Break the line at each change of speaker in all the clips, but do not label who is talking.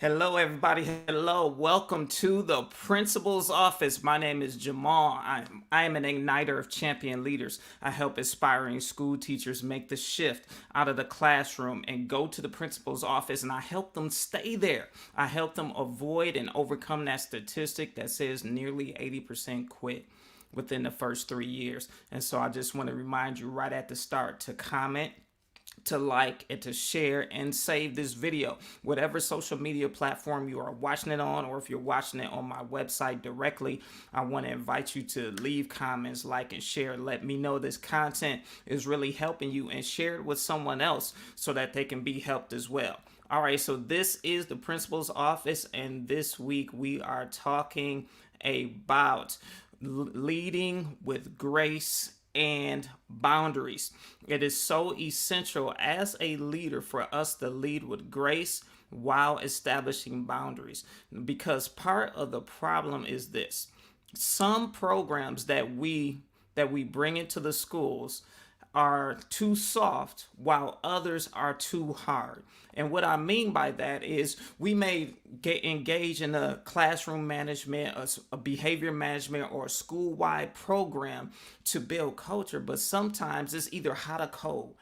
Hello, everybody. Hello. Welcome to the principal's office. My name is Jamal. I am an igniter of champion leaders. I help aspiring school teachers make the shift out of the classroom and go to the principal's office, and I help them stay there. I help them avoid and overcome that statistic that says nearly 80% quit within the first 3 years. And so I just want to remind you right at the start to comment, to like, and to share and save this video, whatever social media platform you are watching it on, or if you're watching it on my website directly. I want to invite you to leave comments, like, and share. Let me know this content is really helping you, and share it with someone else so that they can be helped as well. All right, so this is the principal's office, and this week we are talking about leading with grace and boundaries. It is so essential as a leader for us to lead with grace while establishing boundaries, because part of the problem is this: some programs that we bring into the schools are too soft while others are too hard. And what I mean by that is we may get engaged in a classroom management, a behavior management, or a school-wide program to build culture, but sometimes it's either how to code.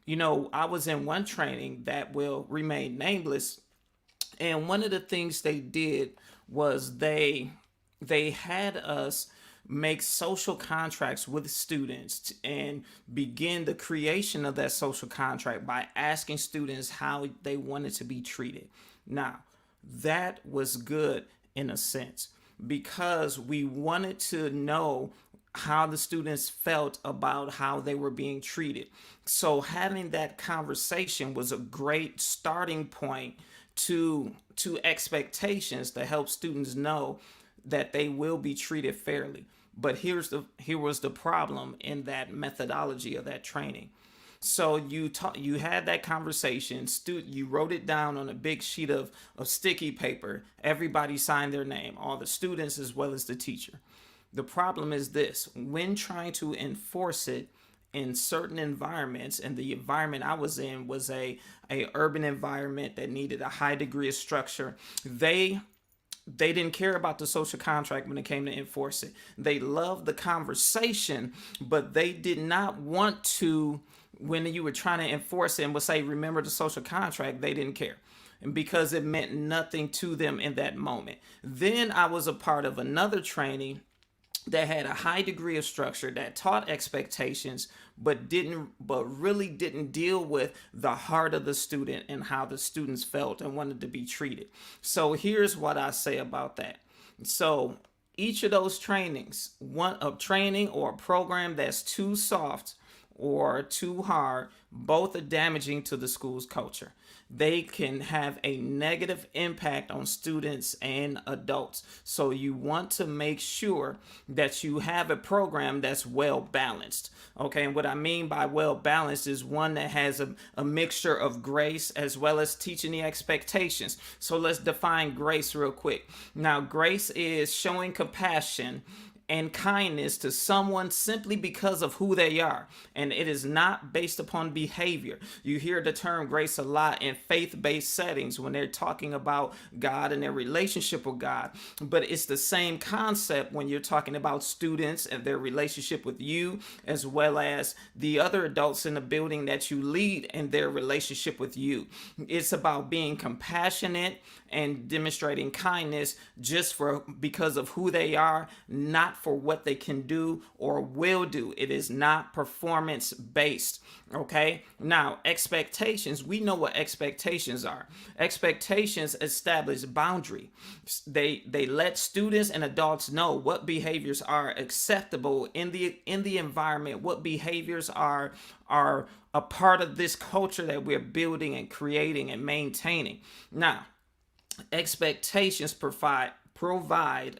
I was in one training that will remain nameless, and one of the things they did was they had us make social contracts with students and begin the creation of that social contract by asking students how they wanted to be treated. Now, that was good in a sense, because we wanted to know how the students felt about how they were being treated. So having that conversation was a great starting point to expectations to help students know that they will be treated fairly. But here was the problem in that methodology of that training. So you had that conversation. You wrote it down on a big sheet of sticky paper. Everybody signed their name, all the students as well as the teacher. The problem is this: when trying to enforce it in certain environments, and the environment I was in was a urban environment that needed a high degree of structure, they didn't care about the social contract when it came to enforce it. They loved the conversation, but they did not want to, when you were trying to enforce it and would say, remember the social contract, they didn't care. And because it meant nothing to them in that moment. Then I was a part of another training that had a high degree of structure, that taught expectations, but really didn't deal with the heart of the student and how the students felt and wanted to be treated. So here's what I say about that. So each of those trainings, a training or a program that's too soft or too hard, both are damaging to the school's culture. They can have a negative impact on students and adults. So you want to make sure that you have a program that's well balanced. Okay, and what I mean by well balanced is one that has a mixture of grace as well as teaching the expectations. So let's define grace real quick. Now, grace is showing compassion and kindness to someone simply because of who they are, and it is not based upon behavior. You hear the term grace a lot in faith-based settings when they're talking about God and their relationship with God, but it's the same concept when you're talking about students and their relationship with you, as well as the other adults in the building that you lead and their relationship with you. It's about being compassionate and demonstrating kindness just because of who they are, not for what they can do or will do. It is not performance based. Okay. Now, expectations, we know what expectations are. Expectations establish boundary. They let students and adults know what behaviors are acceptable in the environment, what behaviors are a part of this culture that we're building and creating and maintaining. Now, expectations provide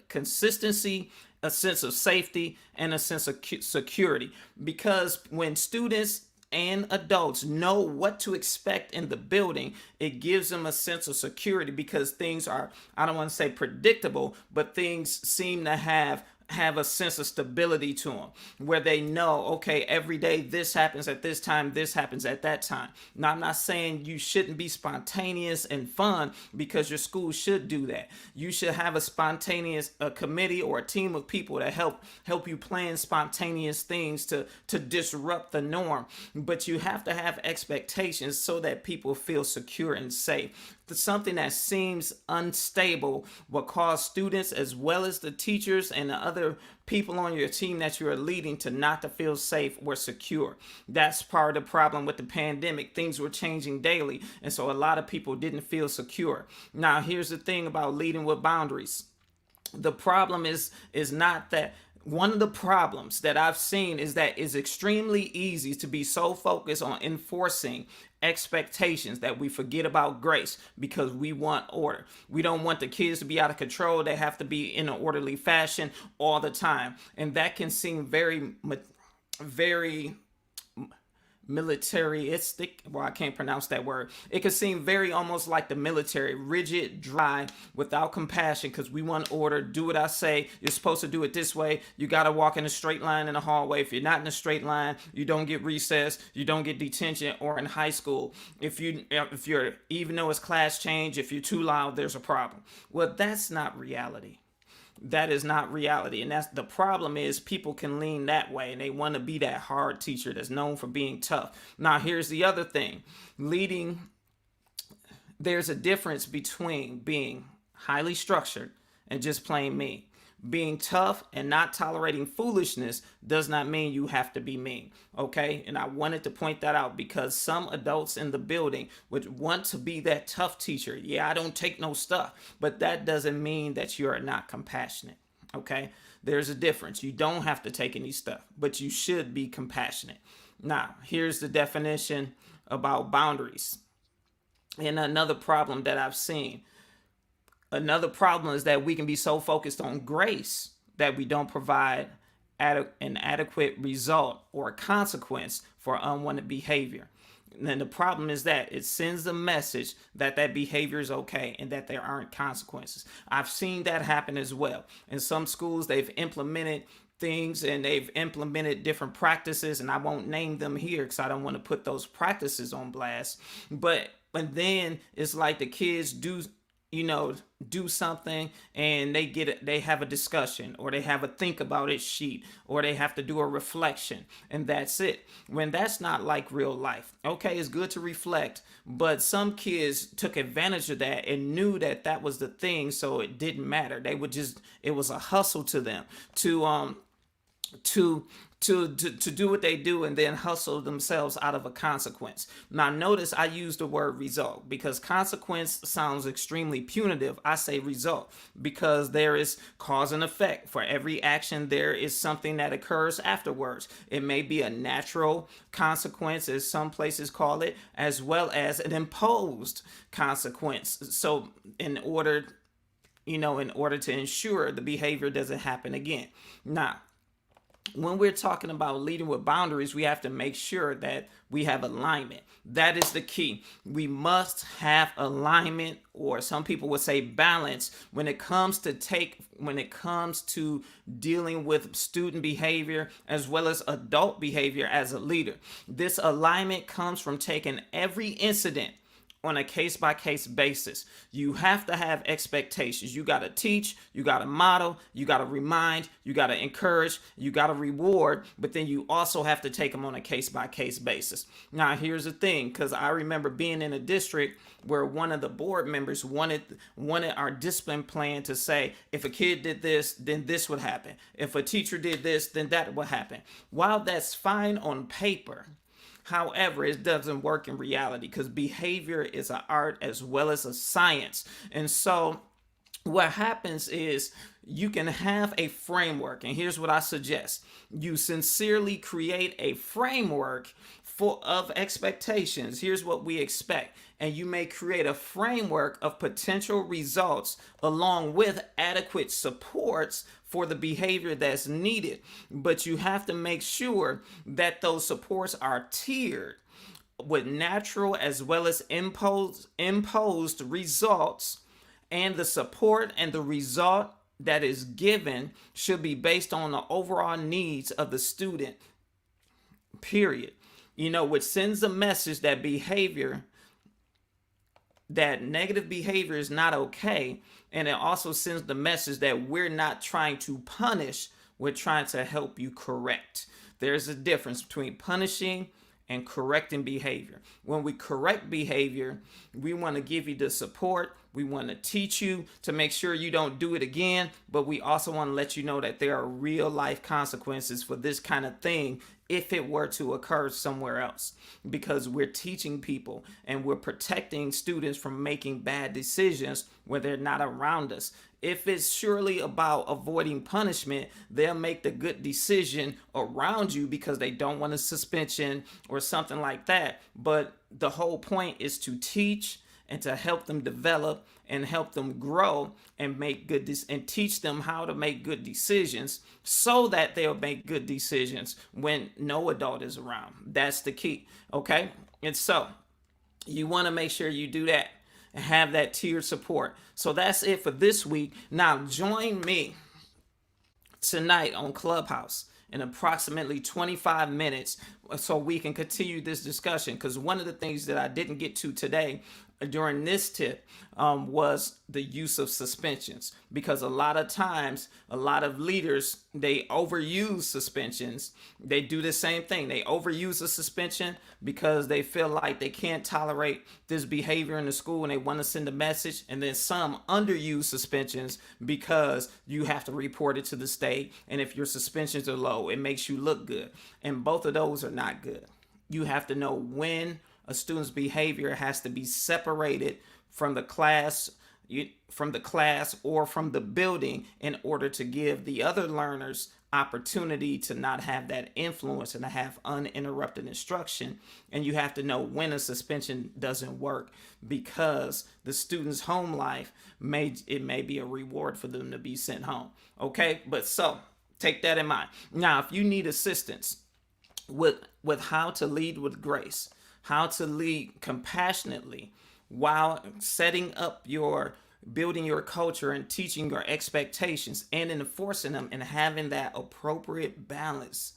consistency, a sense of safety, and a sense of security. Because when students and adults know what to expect in the building, it gives them a sense of security, because things are, I don't want to say predictable, but things seem to have have a sense of stability to them, where they know, okay, every day this happens at this time, this happens at that time. Now, I'm not saying you shouldn't be spontaneous and fun, because your school should do that. You should have a spontaneous committee or a team of people that help you plan spontaneous things to disrupt the norm. But you have to have expectations so that people feel secure and safe. Something that seems unstable will cause students, as well as the teachers and the other people on your team that you are leading, to not to feel safe or secure. That's part of the problem with the pandemic. Things were changing daily, and so a lot of people didn't feel secure. Now, here's the thing about leading with boundaries. The problem is not that. One of the problems that I've seen is that it's extremely easy to be so focused on enforcing expectations that we forget about grace, because we want order. We don't want the kids to be out of control. They have to be in an orderly fashion all the time. And that can seem very militaristic. Well, I can't pronounce that word. It can seem very almost like the military, rigid, dry, without compassion, because we want order. Do what I say. You're supposed to do it this way. You got to walk in a straight line in the hallway. If you're not in a straight line, you don't get recess, you don't get detention. Or in high school, if you're, even though it's class change, if you're too loud, there's a problem. Well, that's not reality. That is not reality. And that's the problem, is people can lean that way and they want to be that hard teacher that's known for being tough. Now, here's the other thing. There's a difference between being highly structured and just plain mean. Being tough and not tolerating foolishness does not mean you have to be mean, okay? And I wanted to point that out, because some adults in the building would want to be that tough teacher. Yeah, I don't take no stuff, but that doesn't mean that you are not compassionate, okay? There's a difference. You don't have to take any stuff, but you should be compassionate. Now, here's the definition about boundaries. And another problem that I've seen. Another problem is that we can be so focused on grace that we don't provide an adequate result or a consequence for unwanted behavior. And then the problem is that it sends a message that that behavior is okay and that there aren't consequences. I've seen that happen as well. In some schools, they've implemented things and they've implemented different practices, and I won't name them here because I don't want to put those practices on blast. But then it's like the kids do something and they have a discussion, or they have a think about it sheet, or they have to do a reflection, and that's it. When that's not like real life. Okay, it's good to reflect, but some kids took advantage of that and knew that that was the thing, so it didn't matter. It was a hustle to them to do what they do, and then hustle themselves out of a consequence. Now, notice I use the word result, because consequence sounds extremely punitive. I say result because there is cause and effect. For every action, there is something that occurs afterwards. It may be a natural consequence, as some places call it, as well as an imposed consequence. So in order to ensure the behavior doesn't happen again. Now, when we're talking about leading with boundaries, we have to make sure that we have alignment. That is the key. We must have alignment, or some people would say balance, when it comes to dealing with student behavior as well as adult behavior as a leader. This alignment comes from taking every incident on a case-by-case basis. You have to have expectations. You got to teach, you got to model, you got to remind, you got to encourage, you got to reward, but then you also have to take them on a case-by-case basis. Now, here's the thing, because I remember being in a district where one of the board members wanted our discipline plan to say, if a kid did this, then this would happen. If a teacher did this, then that would happen. While that's fine on paper, however, it doesn't work in reality, because behavior is an art as well as a science. And so what happens is you can have a framework. And here's what I suggest. You sincerely create a framework of expectations. Here's what we expect. And you may create a framework of potential results along with adequate supports for the behavior that's needed. But you have to make sure that those supports are tiered with natural as well as imposed results, and the support and the result that is given should be based on the overall needs of the student, period. Which sends a message that negative behavior is not okay. And it also sends the message that we're not trying to punish, we're trying to help you correct. There's a difference between punishing and correcting behavior. When we correct behavior, we want to give you the support. We want to teach you to make sure you don't do it again, but we also want to let you know that there are real life consequences for this kind of thing if it were to occur somewhere else, because we're teaching people and we're protecting students from making bad decisions when they're not around us. If it's surely about avoiding punishment, they'll make the good decision around you because they don't want a suspension or something like that. But the whole point is to teach and to help them develop and help them grow and make and teach them how to make good decisions so that they'll make good decisions when no adult is around. That's the key. Okay. And so you want to make sure you do that and have that tiered support. So that's it for this week. Now join me tonight on Clubhouse in approximately 25 minutes so we can continue this discussion, because one of the things that I didn't get to today during this tip was the use of suspensions, because a lot of times a lot of leaders, they overuse suspensions. They do the same thing. They overuse a suspension because they feel like they can't tolerate this behavior in the school and they want to send a message. And then some underuse suspensions because you have to report it to the state, and if your suspensions are low, it makes you look good, and both of those are not good. You have to know when a student's behavior has to be separated from the class or from the building in order to give the other learners opportunity to not have that influence and to have uninterrupted instruction. And you have to know when a suspension doesn't work, because the student's home life may be a reward for them to be sent home. Okay, but so take that in mind. Now, if you need assistance with how to lead with grace, how to lead compassionately while building your culture and teaching your expectations and enforcing them and having that appropriate balance,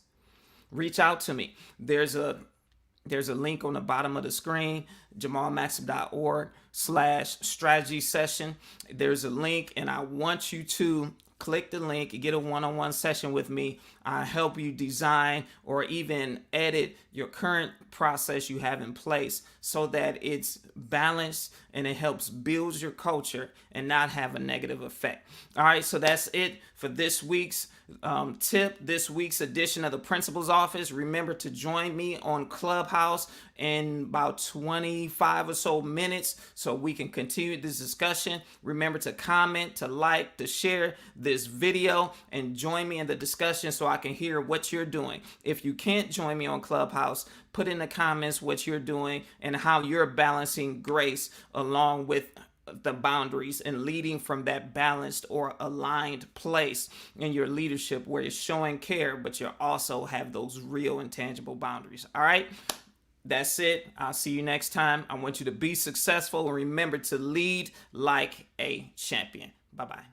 reach out to me. There's a link on the bottom of the screen, jamalmaxim.org/strategy session. There's a link, and I want you to click the link and get a one-on-one session with me. I help you design or even edit your current process you have in place so that it's balanced and it helps build your culture and not have a negative effect. All right, so that's it for this week's tip, this week's edition of the Principal's Office. Remember to join me on Clubhouse in about 25 or so minutes so we can continue this discussion. Remember to comment, to like, to share this video, and join me in the discussion so I can hear what you're doing. If you can't join me on Clubhouse, put in the comments what you're doing and how you're balancing grace along with the boundaries and leading from that balanced or aligned place in your leadership where you're showing care, but you also have those real and tangible boundaries. All right. That's it. I'll see you next time. I want you to be successful and remember to lead like a champion. Bye-bye.